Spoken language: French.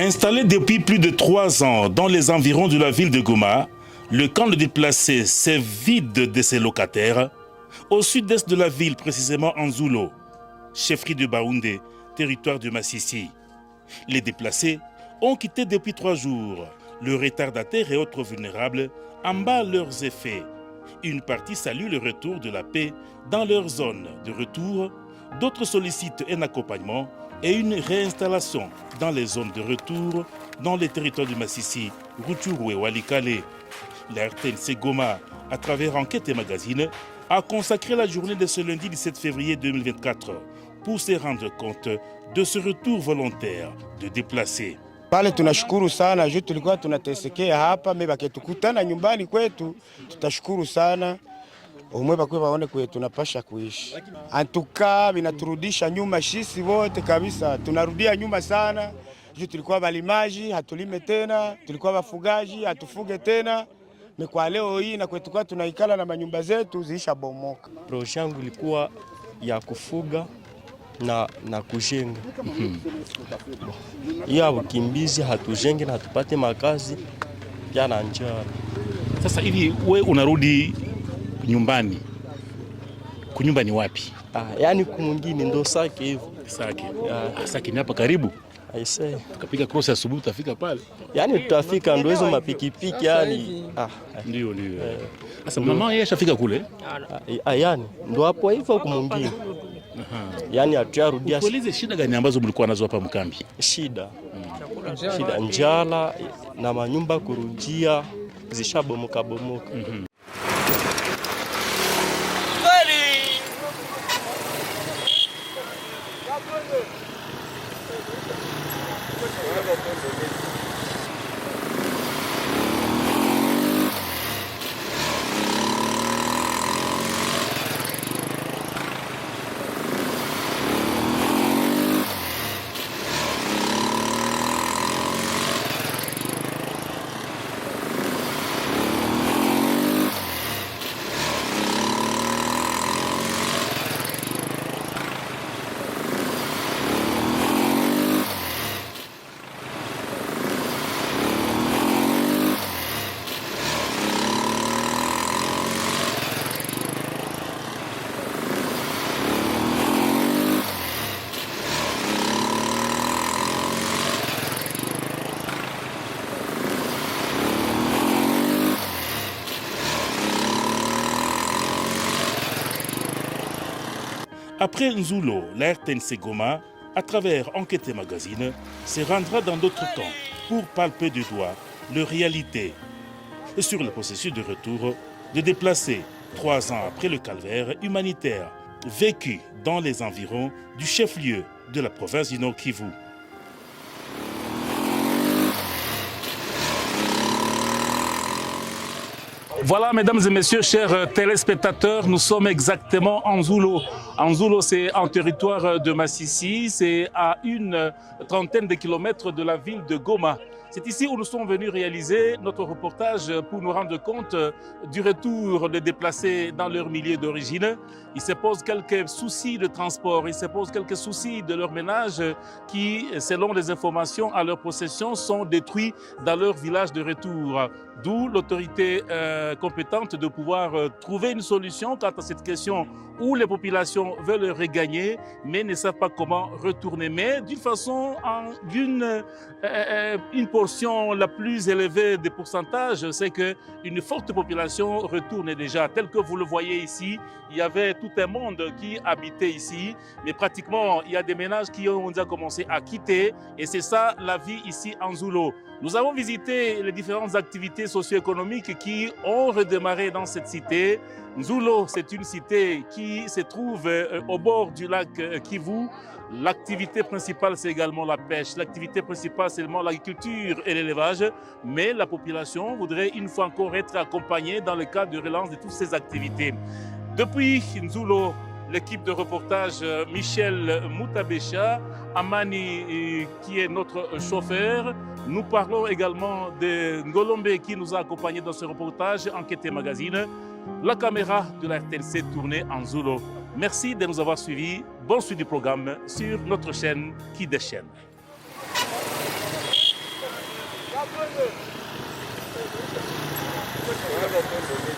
Installé depuis plus de 3 ans dans les environs de la ville de Goma, le camp de déplacés s'est vide de ses locataires. Au sud-est de la ville, précisément en Nzulo, chefferie de Baoundé, territoire de Massissi. Les déplacés ont quitté depuis 3 jours. Le retardataire et autres vulnérables emballent leurs effets. Une partie salue le retour de la paix dans leur zone de retour. D'autres sollicitent un accompagnement et une réinstallation dans les zones de retour dans les territoires de Massissi, Rutshuru et Walikale. La RTNC Goma, à travers Enquête et Magazine, a consacré la journée de ce lundi 17 février 2024 pour se rendre compte de ce retour volontaire de déplacés. Pale tunashukuru sana juu tulikuwa tunatesekea hapa mimi baketukutana nyumbani kwetu, tutashukuru sana umwe bakwe baone kwetu tunapasha kuishi. Antuka binaturudisha nyuma sisi wote kabisa, tunarudia nyuma sana juu tulikuwa balimaji hatulime tena, tulikuwa bafugaji hatufuge tena. Kwa leo hii na kwetu kwa tunaikala na manyumba zetu ziisha bomoka. Projet yangu ilikuwa ya kufuga na kujenga. Ya ukimbizi hatujenge na hatupate makazi ya na njaa. Sasa hivi wewe unarudi nyumbani. Kunyumba ni wapi? Yani kumwingine ndo Sake hivyo. Sake. Sake ni hapa karibu. Aisee. Tukapiga cross asubuhi tutafika pale. Yani tutafika ndo hizo mapikipiki yani. Ndio. Sasa mama yeye ashafika kule? Yani ndo hapo hivyo kumwingine. Yani hatuyarudia. Tueleze shida gani ambazo mlikuwa nazo hapa mkambi? Shida njala na manyumba kurujia zishabomoka. Après Nzulo, la RTNC Goma, à travers Enquête et Magazine, se rendra dans d'autres camps pour palper du doigt leur réalité sur le processus de retour de déplacés 3 ans après le calvaire humanitaire vécu dans les environs du chef-lieu de la province du Nord Kivu. Voilà, mesdames et messieurs, chers téléspectateurs, nous sommes exactement en Nzulo. En Nzulo, c'est en territoire de Massissi, c'est à une trentaine de kilomètres de la ville de Goma. C'est ici où nous sommes venus réaliser notre reportage pour nous rendre compte du retour des déplacés dans leur milieu d'origine. Il se pose quelques soucis de transport, il se pose quelques soucis de leur ménage qui, selon les informations à leur possession, sont détruits dans leur village de retour. D'où l'autorité compétente de pouvoir trouver une solution quant à cette question où les populations veulent regagner mais ne savent pas comment retourner. Mais d'une façon, une portion la plus élevée des pourcentages, c'est qu'une forte population retourne déjà. Tel que vous le voyez ici, il y avait tout un monde qui habitait ici, mais pratiquement il y a des ménages qui ont déjà commencé à quitter et c'est ça la vie ici en Nzulo. Nous avons visité les différentes activités socio-économiques qui ont redémarré dans cette cité. Nzulo, c'est une cité qui se trouve au bord du lac Kivu. L'activité principale, c'est également la pêche. L'activité principale, c'est également l'agriculture et l'élevage. Mais la population voudrait une fois encore être accompagnée dans le cadre de relance de toutes ces activités. Depuis Nzulo, l'équipe de reportage Michel Moutabécha, Amani qui est notre chauffeur. Nous parlons également de Ngolombe qui nous a accompagnés dans ce reportage Enquête et Magazine. La caméra de la RTNC tournée en Nzulo. Merci de nous avoir suivis. Bonne suite du programme sur notre chaîne qui déchaîne. Tunaanza tendo.